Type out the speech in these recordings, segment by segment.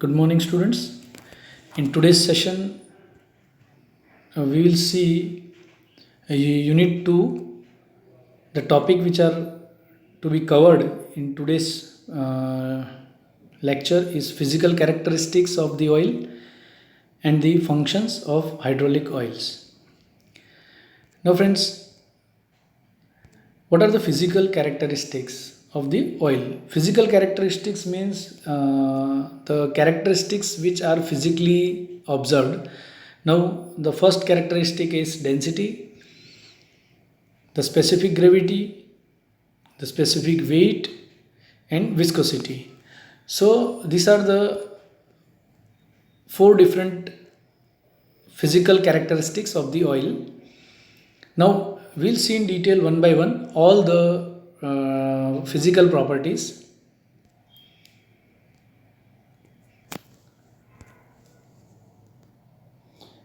Good morning, students. In today's session, we will see Unit 2, the topic which are to be covered in today's lecture is physical characteristics of the oil and the functions of hydraulic oils. Now, friends, what are the physical characteristics of the oil? Physical characteristics means the characteristics which are physically observed. Now, the first characteristic is density, the specific gravity, the specific weight, and viscosity. So, these are the four different physical characteristics of the oil. Now, we'll see in detail one by one all the physical properties.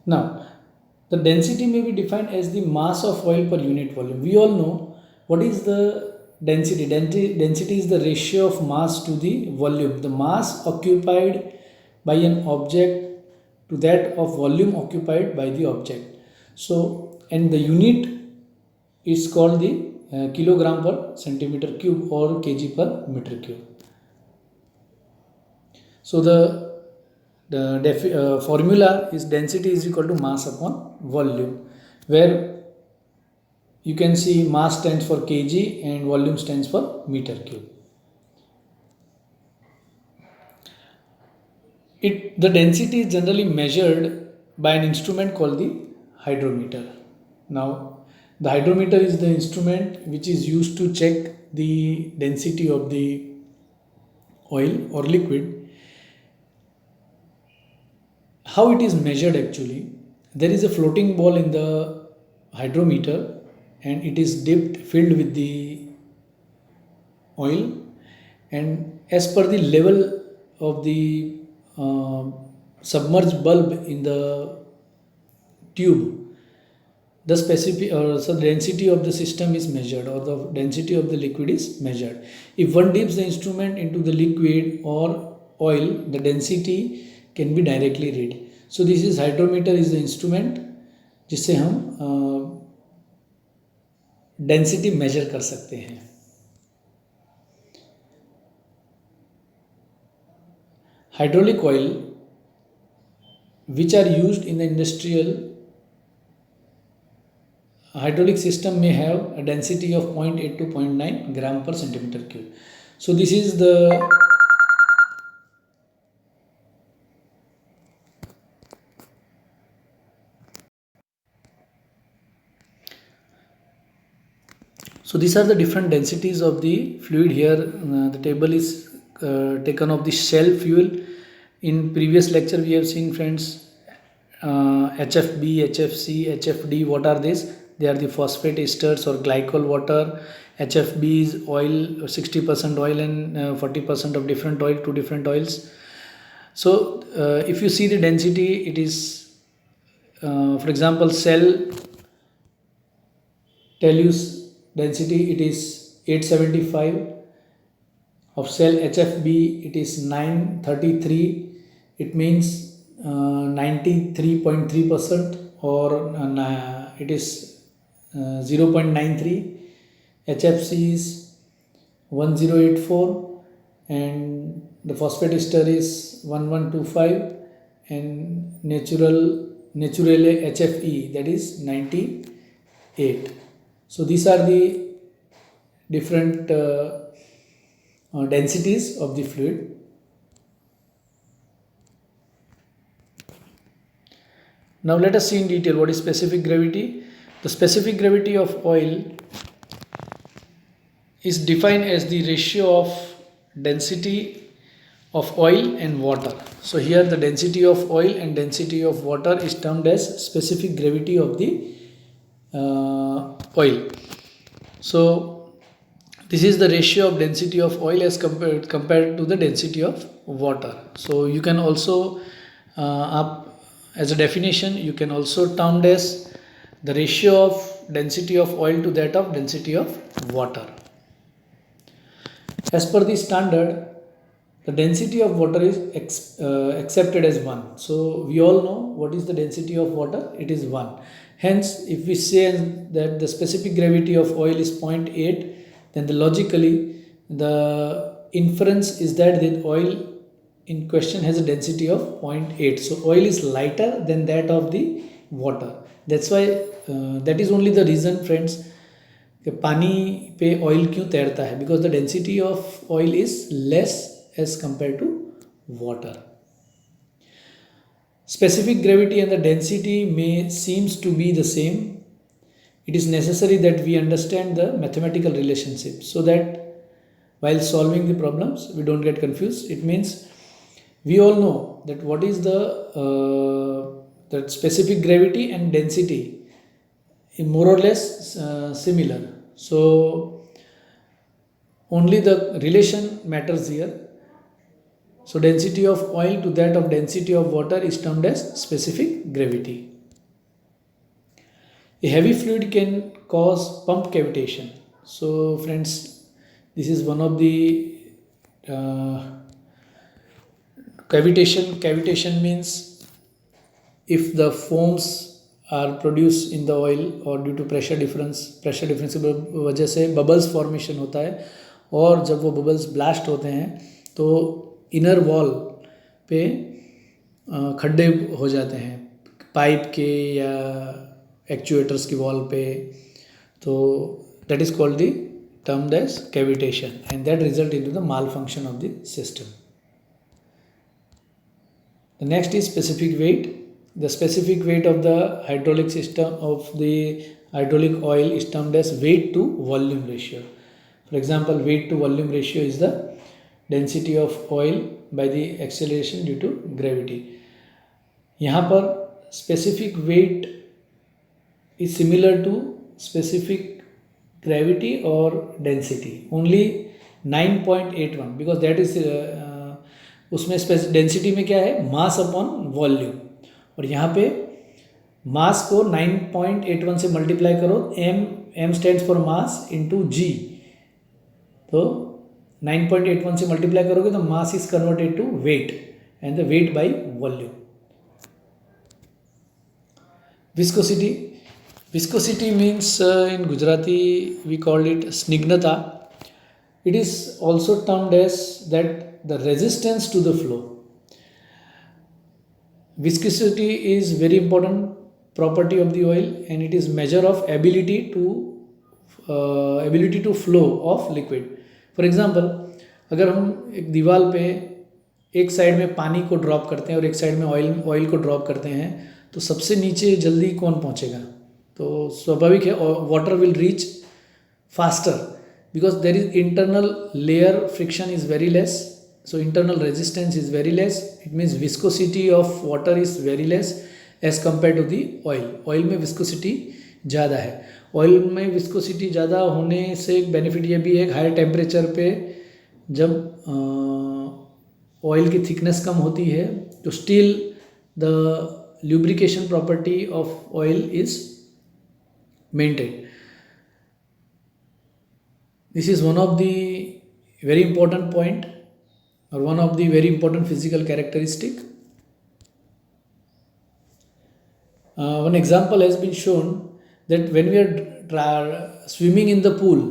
Now, the density may be defined as the mass of oil per unit volume. We all know what is the density. Density is the ratio of mass to the volume. The mass occupied by an object to that of volume occupied by the object. So, and the unit is called the kilogram per centimeter cube or kg per meter cube. So, the formula is density is equal to mass upon volume, where you can see mass stands for kg and volume stands for meter cube. The density is generally measured by an instrument called the hydrometer. Now, the hydrometer is the instrument which is used to check the density of the oil or liquid. How it is measured actually? There is a floating ball in the hydrometer and it is filled with the oil, and as per the level of the submerged bulb in the tube, the specific so the density of the system is measured, or the density of the liquid is measured. If one dips the instrument into the liquid or oil, the density can be directly read. So this is hydrometer is the instrument जिससे हम density measure कर सकते हैं. Hydraulic oil which are used in the industrial hydraulic system may have a density of 0.8 to 0.9 gram per centimeter cube. So this is the So these are the different densities of the fluid here. The table is taken of the Shell fuel. In previous lecture we have seen, friends, HFB, HFC, HFD. What are these? They are the phosphate esters or glycol water. HFB is oil, 60% oil and 40% of different oil, two different oils. So if you see the density, it is for example Shell tellus density, it is 875. Of Shell HFB it is 933. It means 93.3%, or it is 0.93. HFC is 1084 and the phosphate ester is 1125, and naturale HFE, that is 98. So these are the different densities of the fluid. Now let us see in detail what is specific gravity. The specific gravity of oil is defined as the ratio of density of oil and water. So here the density of oil and density of water is termed as specific gravity of the oil. So this is the ratio of density of oil as compared to the density of water. So you can also as a definition you can also term as the ratio of density of oil to that of density of water. As per the standard, the density of water is accepted as 1. So we all know what is the density of water, it is 1. Hence, if we say that the specific gravity of oil is 0.8, then logically the inference is that the oil in question has a density of 0.8. So oil is lighter than that of the water. That's why that is only the reason, friends, कि पानी पे oil क्यों तैरता है, because the density of oil is less as compare to water. Specific gravity and the density may seems to be the same. It is necessary that we understand the mathematical relationship so that while solving the problems we don't get confused. It means we all know that what is the specific gravity and density more or less similar. So only the relation matters here. So density of oil to that of density of water is termed as specific gravity. A heavy fluid can cause pump cavitation. So friends, this is one of the cavitation. Cavitation means if the foams are produced in the oil or due to pressure difference की वजह से bubbles formation होता है, और जब वो bubbles blast होते हैं तो इनर वॉल पे खड्डे हो जाते हैं पाइप के या एक्चुएटर्स की वॉल पे. तो that is called the termed as cavitation and that result into the malfunction of the system. The next is specific weight. The specific weight of the hydraulic system of the hydraulic oil is termed as weight to volume ratio. For example, weight to volume ratio is the density of oil by the acceleration due to gravity. यहाँ पर specific weight is similar to specific gravity और density only 9.81 because that is उसमें density में क्या है, mass upon volume, और यहाँ पे मास को 9.81 से मल्टीप्लाई करो, m stands for mass into g. तो 9.81 से मल्टीप्लाई करोगे तो mass is converted to weight and the weight by volume. Viscosity. Viscosity means in Gujarati we call it snignata. It is also termed as that the resistance to the flow. Viscosity is very important property of the oil and it is measure of ability to flow of liquid. For example, अगर हम एक दीवार पे एक side में पानी को drop करते हैं और एक साइड में ऑयल को ड्रॉप करते हैं तो सबसे नीचे जल्दी कौन पहुंचेगा? तो स्वाभाविक है water will reach faster because there is internal layer friction is very less, so internal resistance is very less. It means viscosity of water is very less as compare to the oil. Oil में viscosity ज़्यादा है. Oil में viscosity ज़्यादा होने से एक benefit ये भी है, हायर टेम्परेचर पे जब ऑयल की थिकनेस कम होती है तो still the lubrication property of oil is maintained. This is one of the very important point or one of the very important physical characteristic. One example has been shown that when we are swimming in the pool,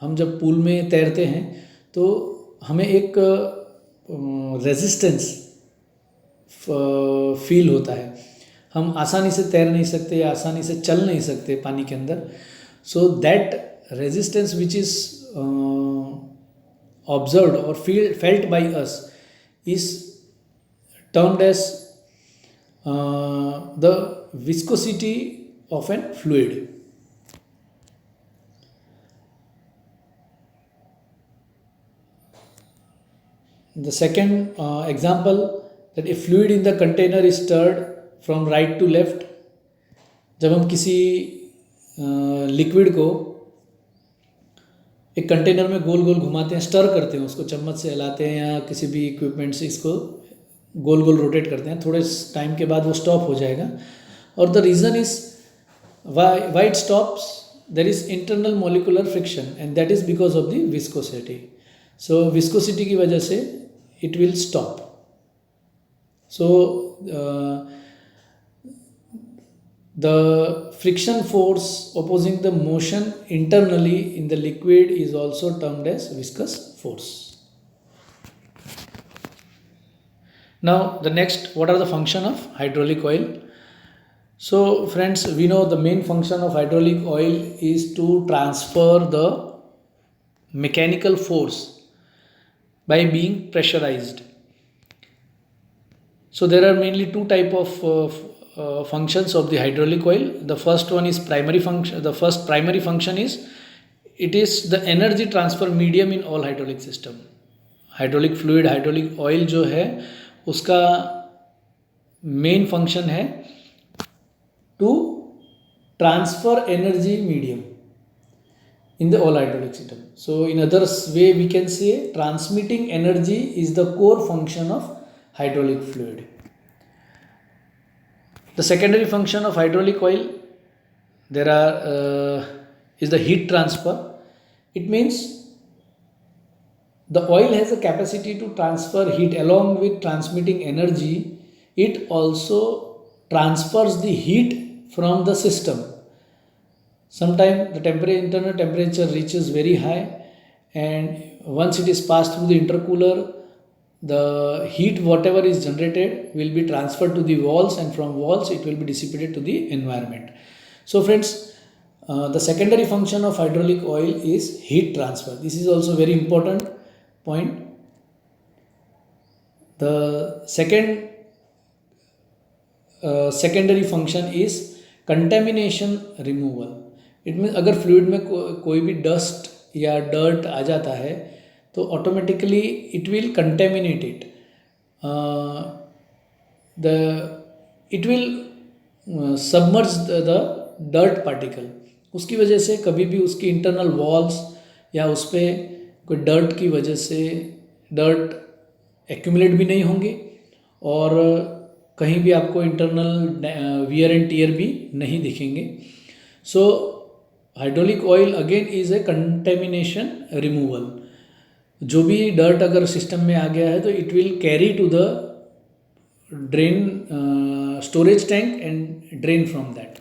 हम जब pool में तैरते हैं तो हमें एक resistance feel होता है. हम आसानी से तैर नहीं सकते या आसानी से चल नहीं सकते पानी के अंदर. So that resistance which is observed और felt by us is termed as the viscosity of an fluid. The second example that a fluid in the container is stirred from right to left. जब हम किसी liquid को एक container में गोल गोल घुमाते हैं, stir करते हैं, उसको चम्मच से हिलाते हैं या किसी भी इक्विपमेंट से इसको गोल गोल रोटेट करते हैं, थोड़े टाइम के बाद वो स्टॉप हो जाएगा. और the reason is why it stops, there is internal molecular friction and that is because of the viscosity. So viscosity की वजह से it will stop. So the friction force opposing the motion internally in the liquid is also termed as viscous force. Now the next, what are the function of hydraulic oil? So friends, we know the main function of hydraulic oil is to transfer the mechanical force by being pressurized. So there are mainly two type of functions of the hydraulic oil. The first one is primary function. The first primary function is, it is the energy transfer medium in all hydraulic system. Hydraulic fluid, hydraulic oil जो है उसका main function है to transfer energy medium in the all hydraulic system. So in other way we can say transmitting energy is the core function of hydraulic fluid. The secondary function of hydraulic oil, there are is the heat transfer. It means the oil has a capacity to transfer heat along with transmitting energy. It also transfers the heat from the system. Sometimes the internal temperature reaches very high, and once it is passed through the intercooler, the heat whatever is generated will be transferred to the walls, and from walls it will be dissipated to the environment. So friends, the secondary function of hydraulic oil is heat transfer. This is also very important point. The second secondary function is contamination removal. It mean अगर fluid में कोई भी dust या dirt आ जाता है तो automatically it will contaminate it, it will submerge the dirt particle. उसकी वजह से कभी भी उसकी इंटरनल वॉल्स या उस पर कोई डर्ट की वजह से डर्ट एक्यूमुलेट भी नहीं होंगे, और कहीं भी आपको इंटरनल वियर एंड टियर भी नहीं दिखेंगे. So hydraulic oil again is a contamination removal. जो भी डर्ट अगर सिस्टम में आ गया है तो it will carry to the drain storage tank and drain from that.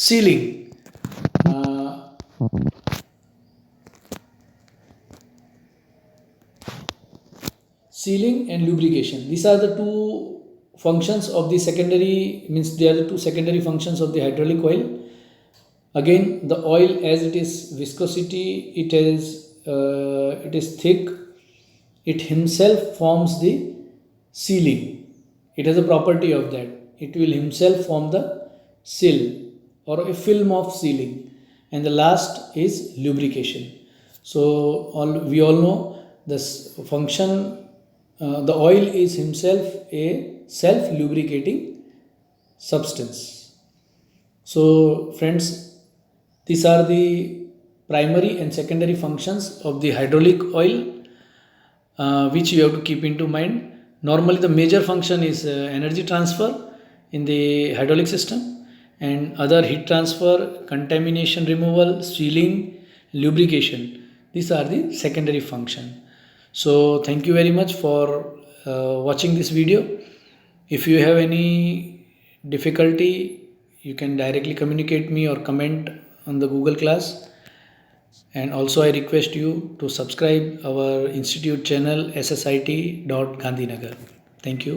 Sealing, sealing and lubrication, these are the two functions of the secondary, means they are the two secondary functions of the hydraulic oil. Again, the oil, as it is viscosity, it is thick, it himself forms the sealing. It has a property of that, it will himself form the seal or a film of sealing. And the last is lubrication. So we all know this function. The oil is himself a self-lubricating substance. So friends, these are the primary and secondary functions of the hydraulic oil, which you have to keep into mind. Normally the major function is energy transfer in the hydraulic system, and other heat transfer, contamination removal, sealing, lubrication. These are the secondary function. So thank you very much for watching this video. If you have any difficulty, you can directly communicate me or comment on the Google class. And also I request you to subscribe our institute channel ssit.gandhinagar. Thank you.